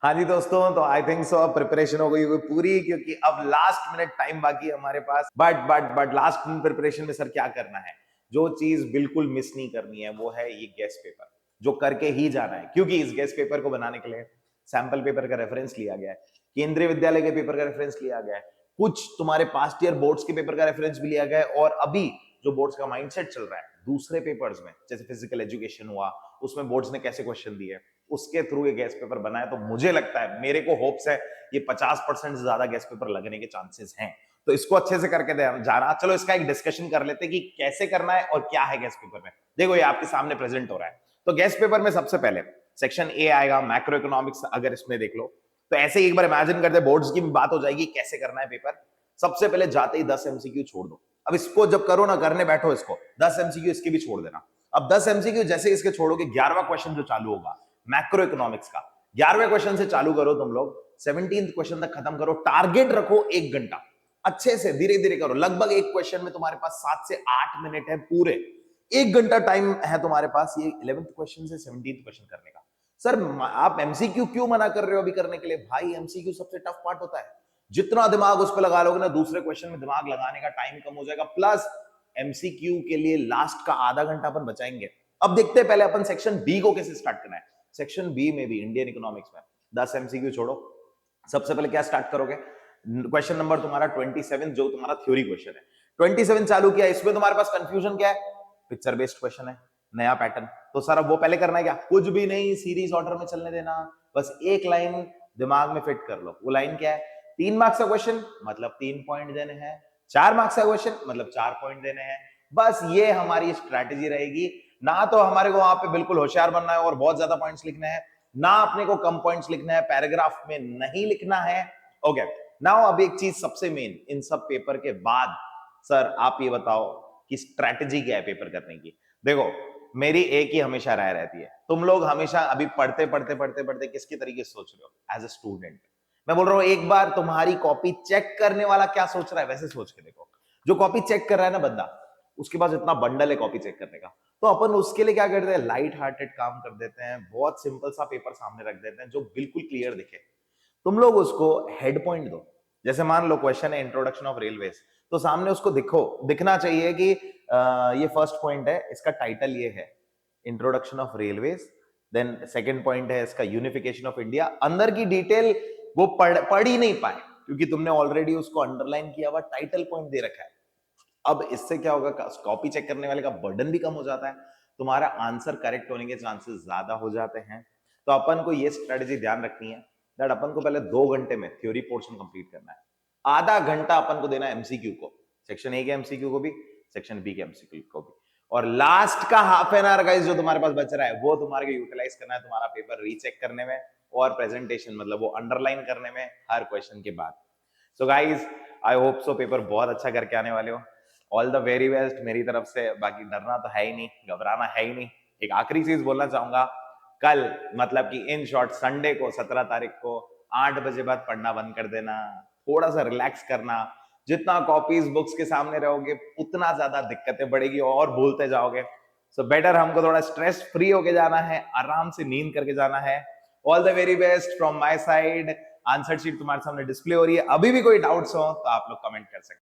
हाँ जी दोस्तों, तो आई थिंक सो अब प्रिपरेशन हो गई होगी पूरी, क्योंकि अब लास्ट मिनट टाइम बाकी है हमारे पास। बट लास्ट मिनट प्रिपरेशन में सर क्या करना है, जो चीज बिल्कुल मिस नहीं करनी है वो है ये गेस्ट पेपर, जो करके ही जाना है। क्योंकि इस गेस्ट पेपर को बनाने के लिए सैंपल पेपर का रेफरेंस लिया गया है, केंद्रीय विद्यालय के पेपर का रेफरेंस लिया गया है, कुछ तुम्हारे पास्ट ईयर बोर्ड्स के पेपर का रेफरेंस भी लिया गया है, और अभी जो बोर्ड्स का माइंडसेट चल रहा है दूसरे पेपर्स में, जैसे फिजिकल एजुकेशन हुआ, उसमें बोर्ड्स ने कैसे क्वेश्चन दिए, उसके थ्रू ये गेस्ट पेपर बना है। तो मुझे लगता है, मेरे को होप्स है, ये 50% से ज्यादा गेस्ट पेपर लगने के चांसेस हैं। तो इसको अच्छे से करके जाना। चलो इसका एक डिस्कशन कर लेते हैं कि कैसे करना है और क्या है गेस्ट पेपर में। देखो ये आपके सामने प्रेजेंट हो रहा है। तो गेस्ट पेपर में सबसे पहले सेक्शन ए आएगा, मैक्रो इकोनॉमिक्स। अगर इसमें देख लो तो ऐसे एक बार इमेजिन करते, बोर्ड्स की भी बात हो जाएगी कैसे करना है पेपर। सबसे पहले जाते ही 10 एमसीक्यू छोड़ दो। अब इसको जब करो ना, करने बैठो इसको, 10 एमसीक्यू इसके भी छोड़ देना। अब 10 एमसीक्यू जैसे इसके छोड़ोगे, 11वां क्वेश्चन जो चालू होगा मैक्रो इकोनॉमिक्स का, 11वें क्वेश्चन से चालू करो तुम लोग, 17th क्वेश्चन तक खत्म करो। टारगेट रखो 1 घंटा, अच्छे से धीरे धीरे करो। लगभग एक क्वेश्चन में तुम्हारे पास 7 से 8 मिनट है, पूरे 1 घंटा टाइम है तुम्हारे पास ये 11th क्वेश्चन से 17th क्वेश्चन करने का। सर आप एमसीक्यू क्यों मना कर रहे हो अभी करने के लिए? भाई एमसीक्यू सबसे टफ पार्ट होता है। जितना दिमाग उस पर लगा लोगे ना, दूसरे क्वेश्चन में दिमाग लगाने का टाइम कम हो जाएगा। प्लस एमसीक्यू के लिए लास्ट का आधा घंटा अपन बचाएंगे। अब देखते हैं पहले अपन सेक्शन बी को कैसे स्टार्ट करना है। सेक्शन बी में भी इंडियन इकोनॉमिक्स में 10 एमसीक्यू छोड़ो। सबसे पहले क्या स्टार्ट करोगे? क्वेश्चन नंबर तुम्हारा 27, जो तुम्हारा थ्योरी क्वेश्चन है, 27 चालू किया। इसमें तुम्हारे पास कंफ्यूजन क्या है? पिक्चर बेस्ड क्वेश्चन है, नया पैटर्न। तो सर अब वो पहले करना है क्या? कुछ भी नहीं, सीरीज ऑर्डर में चलने देना। बस एक लाइन दिमाग में फिट कर लो। वो लाइन क्या है? 3 मार्क्स का क्वेश्चन मतलब 3 पॉइंट देने हैं, 4 मार्क्स का क्वेश्चन मतलब 4 पॉइंट देने हैं। बस ये हमारी स्ट्रैटेजी रहेगी। ना तो हमारे को वहां पे बिल्कुल होशियार बनना है और बहुत ज्यादा पॉइंट्स लिखने हैं, ना अपने को कम पॉइंट्स लिखना है, पैराग्राफ में नहीं लिखना है। ओके, नाउ अब एक चीज सबसे मेन इन सब पेपर के बाद, सर आप ये बताओ कि स्ट्रैटेजी क्या है पेपर करने की। देखो मेरी एक ही हमेशा राय रहती है, तुम लोग हमेशा अभी पढ़ते पढ़ते पढ़ते पढ़ते किसके तरीके से सोच रहे हो एज ए स्टूडेंट। मैं बोल रहा हूं एक बार तुम्हारी कॉपी चेक करने वाला क्या सोच रहा है वैसे सोच के देखो। जो कॉपी चेक कर रहा है ना बंदा, उसके पास इतना बंडल है कॉपी चेक करने का, तो अपन उसके लिए क्या करते हैं, लाइट हार्टेड काम कर देते हैं, बहुत सिंपल सा पेपर सामने रख देते हैं जो बिल्कुल क्लियर दिखे। तुम लोग उसको हेड पॉइंट दो। जैसे मान लो क्वेश्चन है इंट्रोडक्शन ऑफ रेलवेज, तो सामने उसको दिखना चाहिए कि ये फर्स्ट पॉइंट है, इसका टाइटल ये है introduction of railways. Then second point है इसका यूनिफिकेशन ऑफ इंडिया। अंदर की डिटेल वो पढ़ ही नहीं पाए, क्योंकि तुमने ऑलरेडी उसको अंडरलाइन किया हुआ टाइटल पॉइंट दे रखा है। अब इससे क्या होगा, कॉपी चेक करने वाले का बर्डन भी कम हो जाता है, तुम्हारा आंसर करेक्ट होने के चांसेस ज्यादा हो जाते हैं। तो अपन को ये स्ट्रेटेजी ध्यान रखनी है दैट अपन को पहले 2 घंटे में थ्योरी पोर्शन कंप्लीट करना है, आधा घंटा अपन को देना है एमसीक्यू को, सेक्शन ए के एमसीक्यू को भी, सेक्शन बी के एमसीक्यू को भी, और लास्ट का हाफ एन आवर गाइस जो तुम्हारे पास बच रहा है वो तुम्हारे को यूटिलाइज करना है तुम्हारा पेपर रीचेक करने में और प्रेजेंटेशन मतलब वो अंडरलाइन करने में हर क्वेश्चन के बाद। So guys I hope so paper बहुत अच्छा करके आने वाले हो। ऑल द वेरी बेस्ट मेरी तरफ से। बाकी डरना तो है ही नहीं, घबराना है ही नहीं। एक आखिरी चीज बोलना चाहूंगा, कल मतलब कि इन शॉर्ट संडे को 17 तारीख को 8 बजे बाद पढ़ना बंद कर देना, थोड़ा सा रिलैक्स करना। जितना कॉपीज बुक्स के सामने रहोगे उतना ज्यादा दिक्कतें बढ़ेगी और भूलते जाओगे। सो बेटर हमको थोड़ा स्ट्रेस फ्री होके जाना है, आराम से नींद करके जाना है। All the very best from my side. Answer sheet तुम्हारे सामने डिस्प्ले हो रही है, अभी भी कोई डाउट्स हो तो आप लोग कमेंट कर सकते हैं।